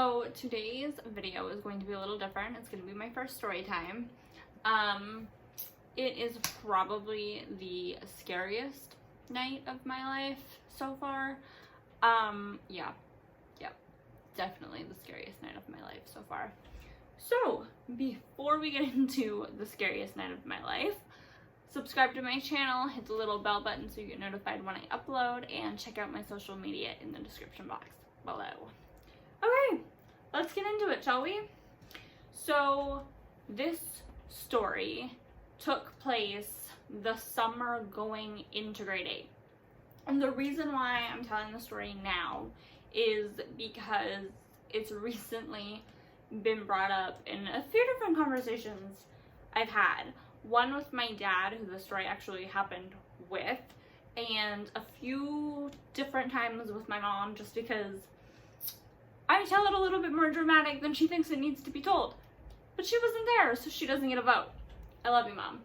So today's video is going to be a little different. It's going to be my first story time. It is probably the scariest night of my life so far. Yeah, definitely the scariest night of my life so far. So before we get into the scariest night of my life, subscribe to my channel, hit the little bell button so you get notified when I upload, and check out my social media in the description box below. Okay, let's get into it, shall we? So this story took place the summer going into grade 8. And the reason why I'm telling the story now is because it's recently been brought up in a few different conversations I've had. One with my dad, who the story actually happened with, and a few different times with my mom, just because I tell it a little bit more dramatic than she thinks it needs to be told. But she wasn't there, so she doesn't get a vote. I love you, Mom,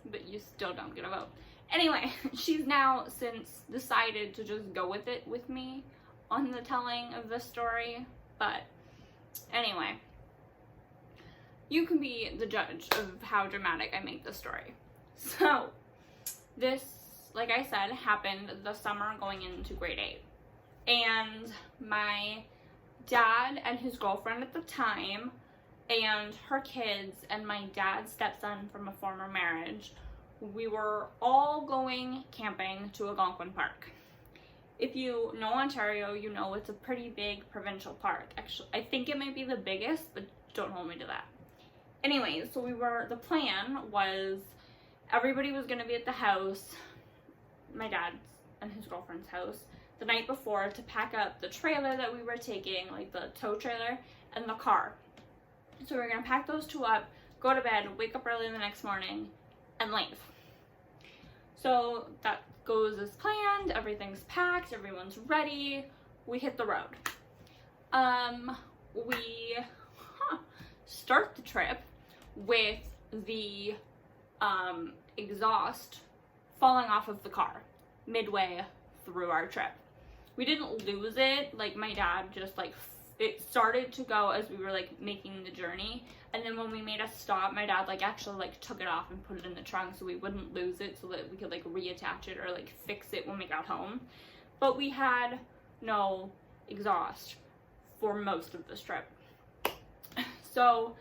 but you still don't get a vote. Anyway, she's now since decided to just go with it with me on the telling of this story. But anyway, you can be the judge of how dramatic I make this story. So this, like I said, happened the summer going into grade 8. And my dad and his girlfriend at the time, and her kids, and my dad's stepson from a former marriage, we were all going camping to Algonquin Park. If you know Ontario, you know it's a pretty big provincial park. Actually, I think it might be the biggest, but don't hold me to that. Anyways, so the plan was everybody was going to be at the house, my dad's and his girlfriend's house, the night before to pack up the trailer that we were taking, like the tow trailer, and the car. So we're going to pack those two up, go to bed, wake up early the next morning, and leave. So that goes as planned, everything's packed, everyone's ready, we hit the road. We start the trip with the exhaust falling off of the car midway through our trip. We didn't lose it, like my dad just it started to go as we were making the journey, and then when we made a stop, my dad actually took it off and put it in the trunk so we wouldn't lose it, so that we could reattach it or fix it when we got home. But we had no exhaust for most of this trip. So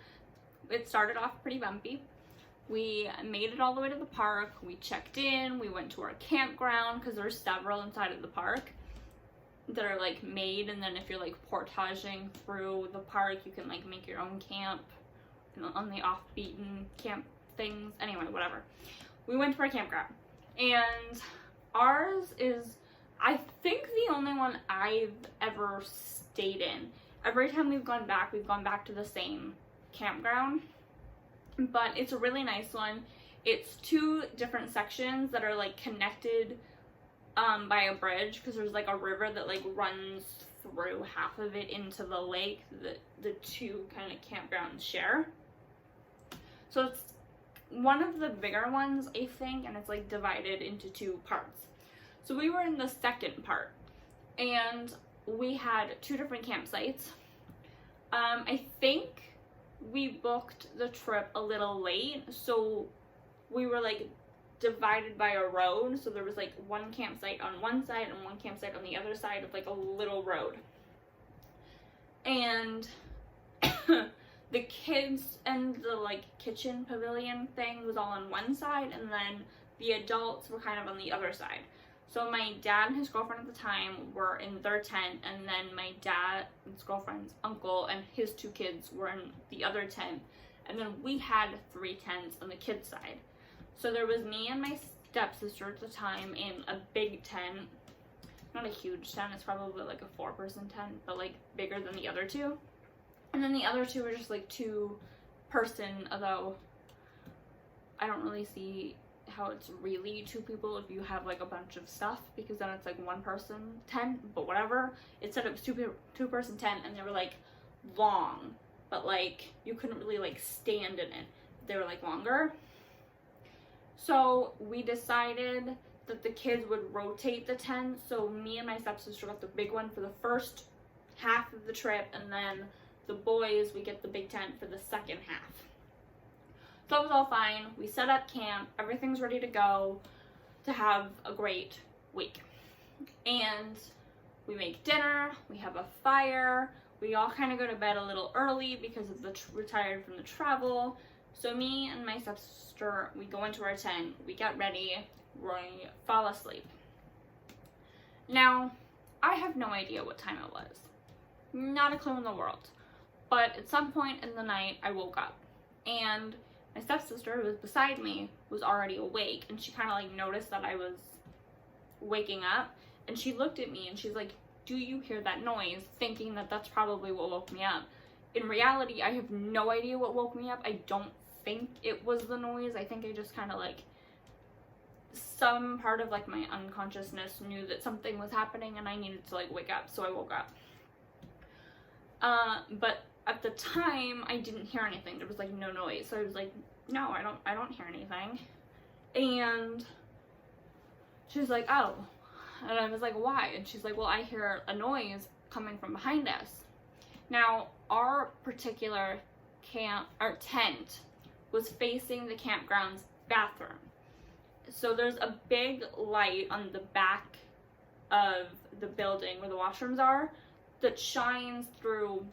it started off pretty bumpy. We made it all the way to the park, we checked in, we went to our campground, because there's several inside of the park that are made, and then if you're portaging through the park, you can make your own camp on the off-beaten camp things. Anyway, whatever. We went to our campground, and ours is, I think, the only one I've ever stayed in. Every time we've gone back to the same campground, but it's a really nice one. It's two different sections that are connected by a bridge, because there's a river that runs through half of it into the lake that the two kind of campgrounds share. So it's one of the bigger ones, I think, and it's divided into two parts. So we were in the second part, and we had two different campsites. I think we booked the trip a little late, so we were divided by a road, so there was one campsite on one side and one campsite on the other side of a little road. And the kids and the kitchen pavilion thing was all on one side, and then the adults were kind of on the other side. So my dad and his girlfriend at the time were in their tent, and then my dad and his girlfriend's uncle and his two kids were in the other tent, and then we had 3 tents on the kids' side. So there was me and my stepsister at the time in a big tent. Not a huge tent, it's probably a 4-person tent, but bigger than the other two. And then the other two were just 2-person, although I don't really see how it's really 2 people if you have a bunch of stuff, because then it's 1-person tent, but whatever. It said it was 2-person tent, and they were long, but you couldn't really stand in it. They were longer. So we decided that the kids would rotate the tent. So me and my stepsister got the big one for the first half of the trip, and then the boys, we get the big tent for the second half. So it was all fine. We set up camp. Everything's ready to go to have a great week. And we make dinner. We have a fire. We all kind of go to bed a little early because of we're tired from the travel. So me and my stepsister, we go into our tent. We get ready. We fall asleep. Now, I have no idea what time it was. Not a clue in the world. But at some point in the night, I woke up. And my stepsister, who was beside me, was already awake. And she kind of like noticed that I was waking up. And she looked at me and she's like, "Do you hear that noise?" Thinking that that's probably what woke me up. In reality, I have no idea what woke me up. I don't think it was the noise. I think I just kind of like, some part of like my unconsciousness knew that something was happening and I needed to like wake up, so I woke up. But at the time I didn't hear anything. There was like no noise, so I was like, no, I don't hear anything. And she was like, "Oh," and I was like, "Why?" And she's like, "Well, I hear a noise coming from behind us." Now, our particular tent was facing the campground's bathroom. So there's a big light on the back of the building where the washrooms are that shines through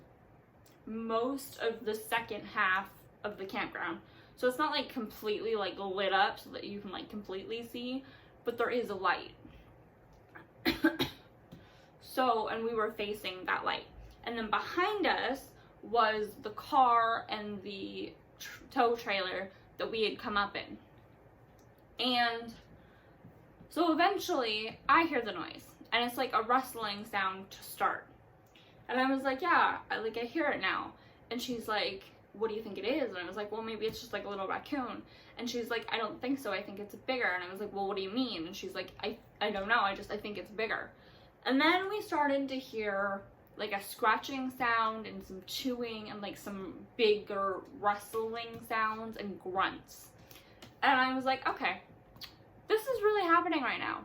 most of the second half of the campground. So it's not like completely like lit up so that you can like completely see, but there is a light. So, and we were facing that light. And then behind us was the car and the tow trailer that we had come up in. And so eventually I hear the noise, and it's like a rustling sound to start. And I was like, "Yeah, I hear it now." And she's like, "What do you think it is?" And I was like, "Well, maybe it's just like a little raccoon." And she's like, "I don't think so. I think it's bigger." And I was like, "Well, what do you mean?" And she's like, I don't know. I think it's bigger." And then we started to hear like a scratching sound and some chewing and like some bigger rustling sounds and grunts. And I was like, okay, this is really happening right now.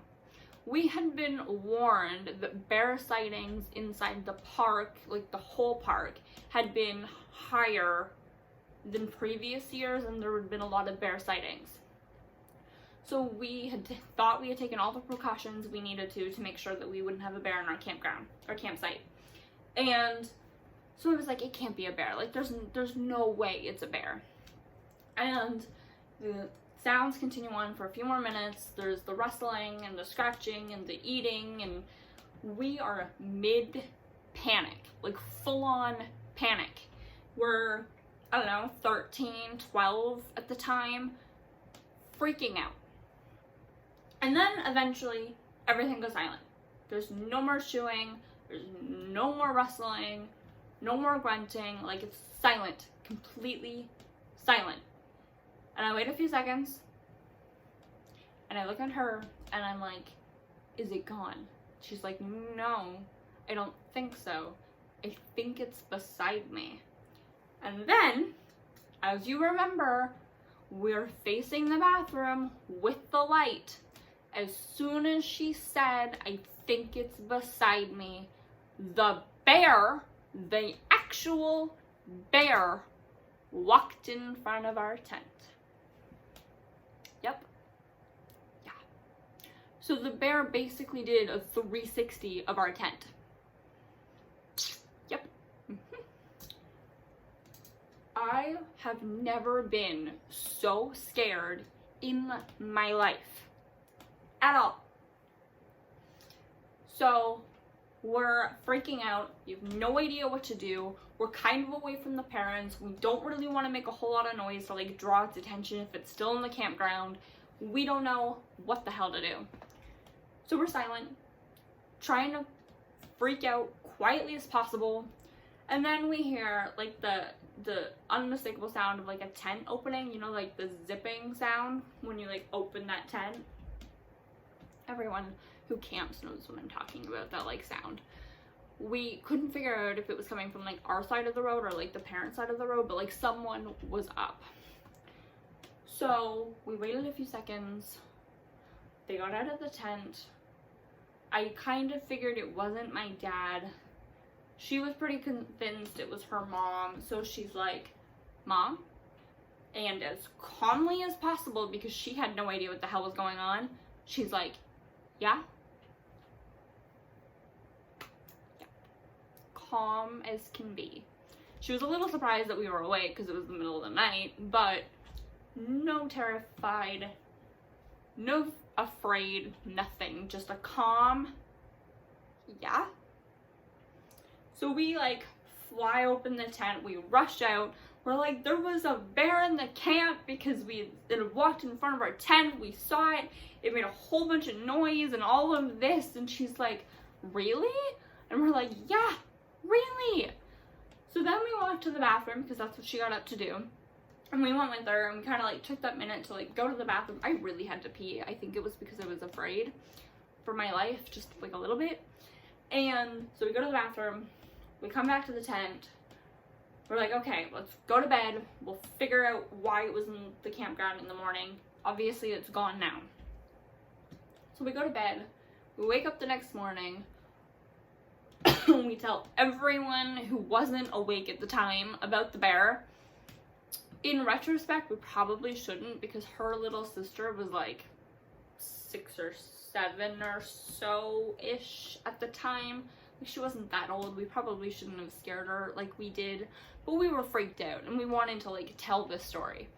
We had been warned that bear sightings inside the park, like the whole park, had been higher than previous years, and there had been a lot of bear sightings. So we had thought we had taken all the precautions we needed to make sure that we wouldn't have a bear in our campground, our campsite. And so I was like, it can't be a bear. Like, there's no way it's a bear. And the sounds continue on for a few more minutes. There's the rustling and the scratching and the eating, and we are mid-panic, like full-on panic. We're, I don't know, 13, 12 at the time, freaking out. And then eventually everything goes silent. There's no more chewing, there's no more rustling, no more grunting, like it's silent, completely silent. And I wait a few seconds, and I look at her, and I'm like, "Is it gone?" She's like, "No, I don't think so. I think it's beside me." And then, as you remember, we're facing the bathroom with the light. As soon as she said, "I think it's beside me," the bear, the actual bear, walked in front of our tent. Yep. Yeah. So the bear basically did a 360 of our tent. Yep. I have never been so scared in my life. At all. So we're freaking out. You have no idea what to do. We're kind of away from the parents. We don't really want to make a whole lot of noise to like draw its attention if it's still in the campground. We don't know what the hell to do. So we're silent, trying to freak out quietly as possible. And then we hear like the unmistakable sound of like a tent opening, you know, like the zipping sound when you like open that tent. Everyone who camps knows what I'm talking about, that like sound. We couldn't figure out if it was coming from like our side of the road or like the parent side of the road, but like someone was up. So we waited a few seconds. They got out of the tent. I kind of figured it wasn't my dad. She was pretty convinced it was her mom, so she's like, Mom? And as calmly as possible, because she had no idea what the hell was going on, she's like, yeah? Yeah. Calm as can be. She was a little surprised that we were awake because it was the middle of the night, but no terrified, no afraid, nothing. Just a calm, yeah? So we like fly open the tent, we rush out. We're like, there was a bear in the camp because it had walked in front of our tent. We saw it. It made a whole bunch of noise and all of this. And she's like, really? And we're like, yeah, really? So then we walked to the bathroom because that's what she got up to do. And we went with her and we kind of like took that minute to like go to the bathroom. I really had to pee. I think it was because I was afraid for my life, just like a little bit. And so we go to the bathroom. We come back to the tent. We're like, okay, let's go to bed. We'll figure out why it was in the campground in the morning. Obviously, it's gone now. So we go to bed. We wake up the next morning. We tell everyone who wasn't awake at the time about the bear. In retrospect, we probably shouldn't because her little sister was like 6 or 7 or so-ish at the time. She wasn't that old. We probably shouldn't have scared her like we did, but we were freaked out and we wanted to like tell this story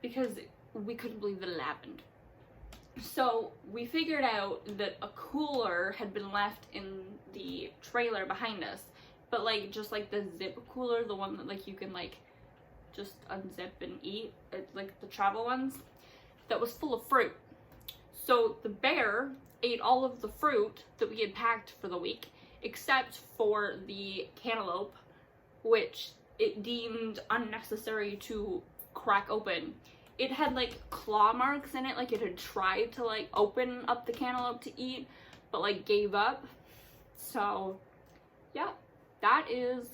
because we couldn't believe that it happened. So we figured out that a cooler had been left in the trailer behind us, but like just like the zip cooler, the one that like you can like just unzip and eat, like the travel ones, that was full of fruit. So the bear ate all of the fruit that we had packed for the week, except for the cantaloupe, which it deemed unnecessary to crack open. It had like claw marks in it, like it had tried to like open up the cantaloupe to eat, but like gave up. So yeah, that is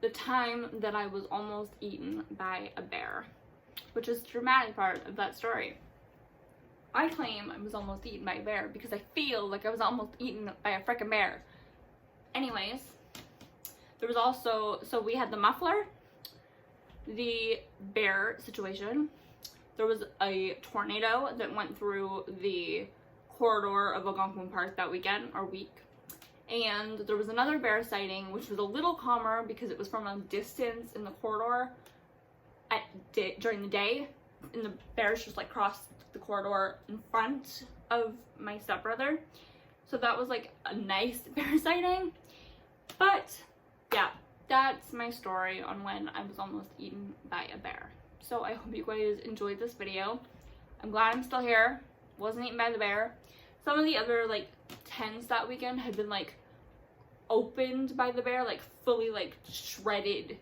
the time that I was almost eaten by a bear, which is the dramatic part of that story. I claim I was almost eaten by a bear because I feel like I was almost eaten by a frickin' bear. Anyways, there was also, so we had the muffler, the bear situation. There was a tornado that went through the corridor of Algonquin Park that weekend, or week. And there was another bear sighting, which was a little calmer because it was from a distance in the corridor during the day. And the bears just like crossed the corridor in front of my stepbrother. So that was like a nice bear sighting. But yeah, that's my story on when I was almost eaten by a bear. So I hope you guys enjoyed this video. I'm glad I'm still here. Wasn't eaten by the bear. Some of the other like tents that weekend had been like opened by the bear, like fully like shredded.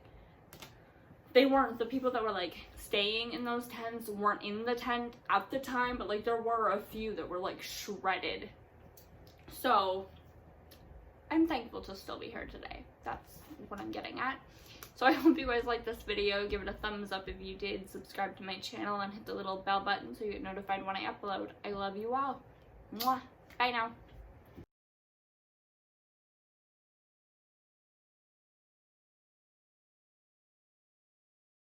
They weren't, the people that were like staying in those tents weren't in the tent at the time, but like there were a few that were like shredded. So I'm thankful to still be here today. That's what I'm getting at. So I hope you guys liked this video. Give it a thumbs up if you did. Subscribe to my channel and hit the little bell button so you get notified when I upload. I love you all. Mwah. Bye now.